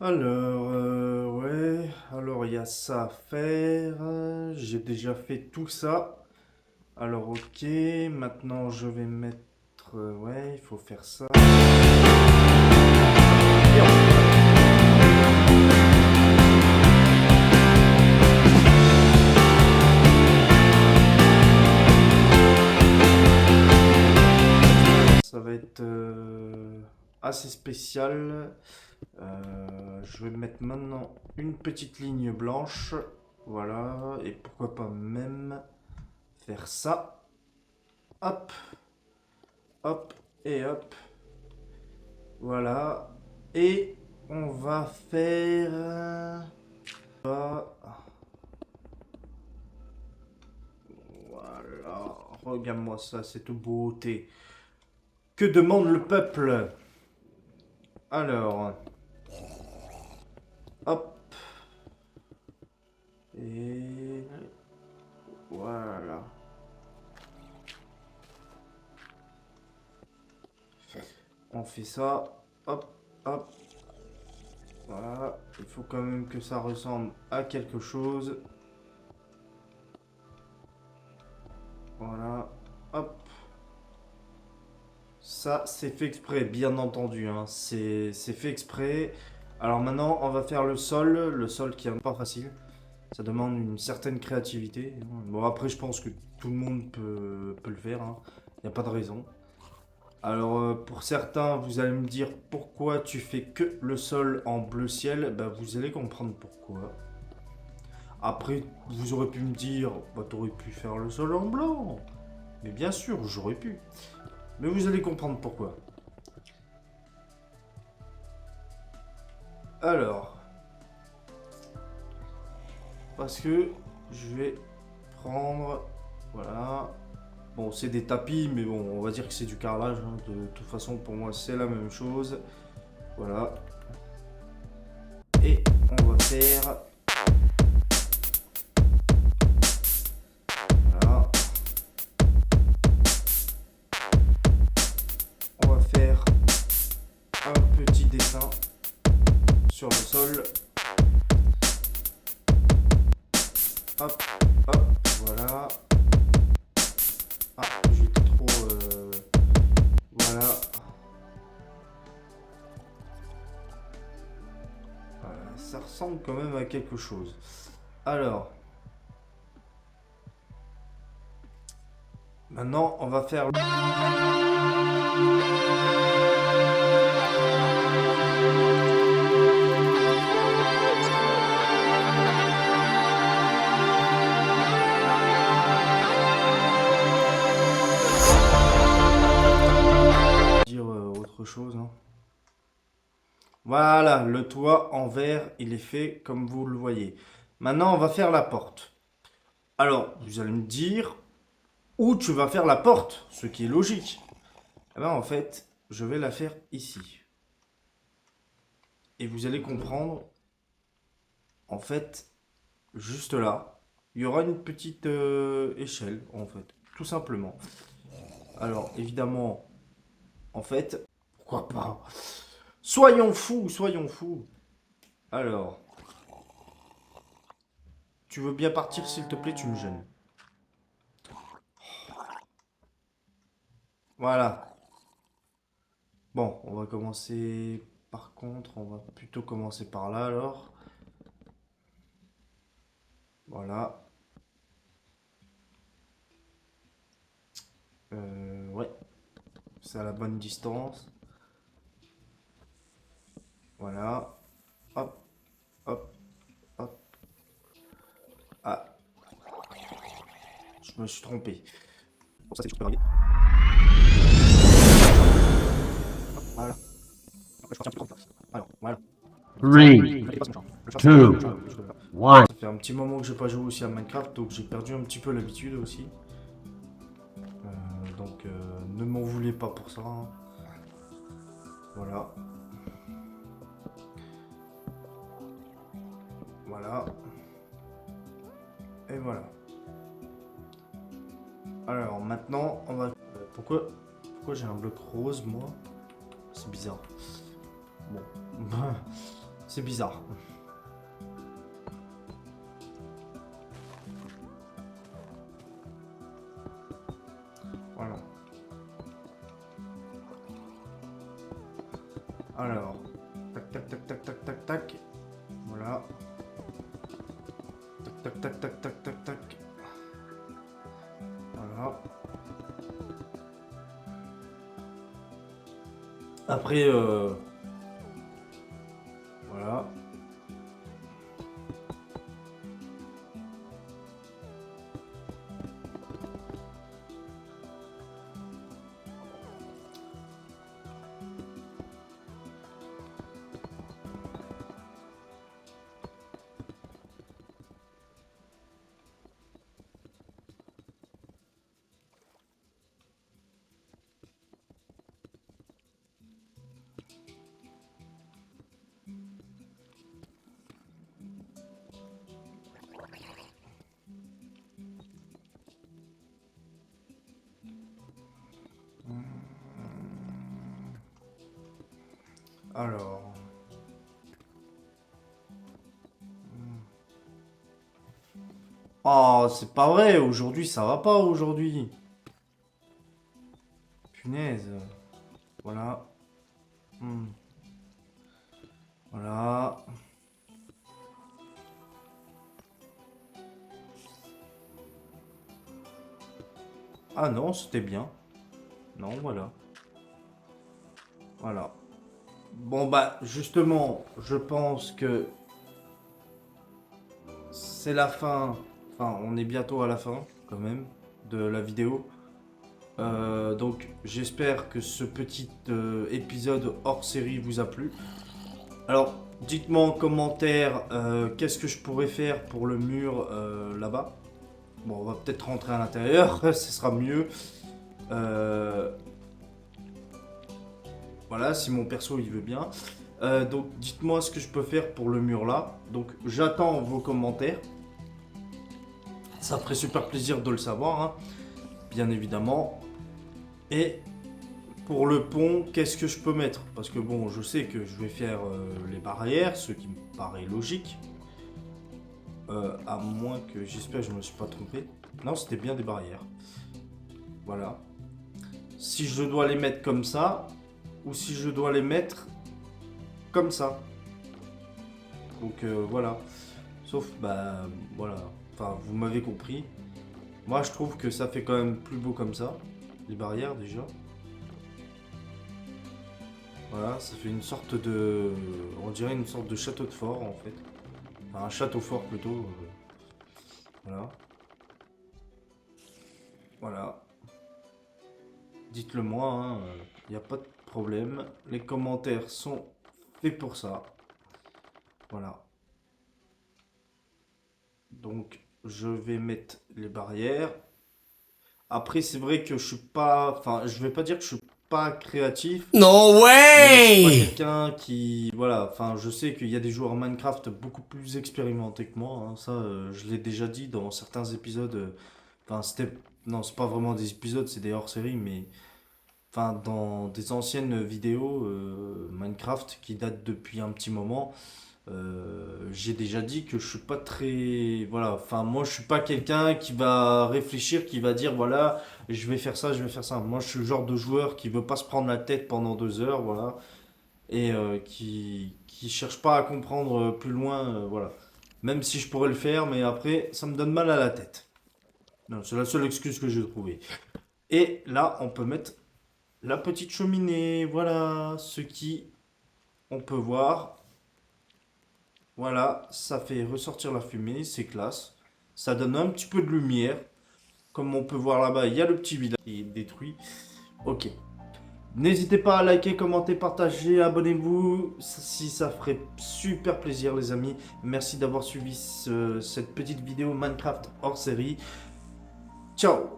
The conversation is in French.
Alors, ouais, alors il y a ça à faire. J'ai déjà fait tout ça. Alors, ok, maintenant je vais mettre. Ouais, il faut faire ça. Ça va être assez spécial. Je vais mettre maintenant une petite ligne blanche. Voilà, et pourquoi pas même faire ça. Hop, hop et hop. Voilà. Et on va faire... Voilà. Regarde-moi ça, cette beauté. Que demande le peuple? Alors... Hop. Et... Voilà. On fait ça. Hop, hop. Voilà. Il faut quand même que ça ressemble à quelque chose. Voilà. Hop. Ça, c'est fait exprès, bien entendu, hein. C'est fait exprès. Alors maintenant, on va faire le sol. Le sol qui est pas facile. Ça demande une certaine créativité. Bon, après, je pense que tout le monde peut le faire, hein. Il n'y a pas de raison. Alors, pour certains, vous allez me dire pourquoi tu fais que le sol en bleu ciel. Ben, vous allez comprendre pourquoi. Après, vous aurez pu me dire, bah, t'aurais pu faire le sol en blanc. Mais bien sûr, j'aurais pu. Mais vous allez comprendre pourquoi. Alors, parce que je vais prendre, voilà. Bon, c'est des tapis, mais bon, on va dire que c'est du carrelage, hein. De toute façon, pour moi, c'est la même chose. Voilà. Et on va faire... Voilà. On va faire un petit dessin sur le sol. Hop, hop, voilà. Ah, j'étais trop... Voilà. Voilà. Ça ressemble quand même à quelque chose. Alors... Maintenant, on va faire... dire autre chose, hein. Voilà, le toit en verre, il est fait comme vous le voyez. Maintenant, on va faire la porte. Alors, vous allez me dire où tu vas faire la porte, ce qui est logique. Eh ben, en fait, je vais la faire ici. Et vous allez comprendre, en fait, juste là, il y aura une petite échelle, en fait, tout simplement. Alors, évidemment, en fait, pourquoi pas? Soyons fous, soyons fous. Alors, tu veux bien partir, s'il te plaît, tu me gênes. Voilà. Bon, on va commencer... Par contre, on va plutôt commencer par là, alors. Voilà. Ouais. C'est à la bonne distance. Voilà. Hop, hop, hop. Ah, je me suis trompé. Bon, ça, c'est que je peux varier. Hop, voilà. Après, je partis un petit peu comme ça. Alors, voilà. Three, Ne fallait pas ce machin. Le chat, two, le chat, jusque là. 1. Ça fait un petit moment que j'ai pas joué aussi à Minecraft, donc j'ai perdu un petit peu l'habitude aussi. Donc, ne m'en voulez pas pour ça, hein. Voilà. Voilà. Et voilà. Alors maintenant, on va... pourquoi j'ai un bloc rose, moi? C'est bizarre. Bon. C'est bizarre. Voilà. Alors, tac, tac, tac, tac, tac, tac, tac. Voilà. Tac, tac, tac, tac, tac, tac, tac. Voilà. Après, voilà. Alors. Oh, c'est pas vrai, aujourd'hui ça va pas aujourd'hui. Punaise. Voilà. Hmm. Voilà. Ah non, c'était bien. Non, voilà. Voilà. Bon bah justement, je pense que c'est la fin. Enfin, on est bientôt à la fin quand même de la vidéo. Donc j'espère que ce petit épisode hors série vous a plu. Alors dites-moi en commentaire qu'est-ce que je pourrais faire pour le mur là-bas. Bon, on va peut-être rentrer à l'intérieur, ce sera mieux. Voilà, si mon perso il veut bien. Donc dites-moi ce que je peux faire pour le mur là. Donc j'attends vos commentaires. Ça ferait super plaisir de le savoir, hein, bien évidemment. Et pour le pont, qu'est-ce que je peux mettre? Parce que bon, je sais que je vais faire les barrières, ce qui me paraît logique. À moins que, j'espère que je me suis pas trompé. Non, c'était bien des barrières. Voilà. Si je dois les mettre comme ça, ou si je dois les mettre comme ça. Donc voilà. Sauf, bah voilà. Enfin, vous m'avez compris. Moi, je trouve que ça fait quand même plus beau comme ça. Les barrières, déjà. Voilà, ça fait une sorte de... On dirait une sorte de château de fort, en fait. Enfin, un château fort, plutôt. Voilà. Voilà. Dites-le moi, il n'y a pas de problème. Les commentaires sont faits pour ça. Voilà. Donc, je vais mettre les barrières. Après, c'est vrai que je suis pas... Enfin, je vais pas dire que je suis pas créatif. No Mais je suis pas way! quelqu'un qui... Voilà, enfin, je sais qu'il y a des joueurs Minecraft beaucoup plus expérimentés que moi, hein. Ça, je l'ai déjà dit dans certains épisodes. Enfin, c'était... Non, c'est pas vraiment des épisodes, c'est des hors-série, mais... Enfin, dans des anciennes vidéos Minecraft qui datent depuis un petit moment, j'ai déjà dit que je suis pas très... Voilà, enfin, moi, je suis pas quelqu'un qui va réfléchir, qui va dire, voilà, je vais faire ça, je vais faire ça. Moi, je suis le genre de joueur qui veut pas se prendre la tête pendant 2 heures, voilà, et qui cherche pas à comprendre plus loin, voilà. Même si je pourrais le faire, mais après, ça me donne mal à la tête. Non, c'est la seule excuse que j'ai trouvée. Et là, on peut mettre la petite cheminée, voilà, ce qui, on peut voir, voilà, ça fait ressortir la fumée, c'est classe. Ça donne un petit peu de lumière. Comme on peut voir là-bas, il y a le petit village qui est détruit. Ok. N'hésitez pas à liker, commenter, partager, abonnez-vous si ça ferait super plaisir les amis. Merci d'avoir suivi cette petite vidéo Minecraft hors série. Ciao!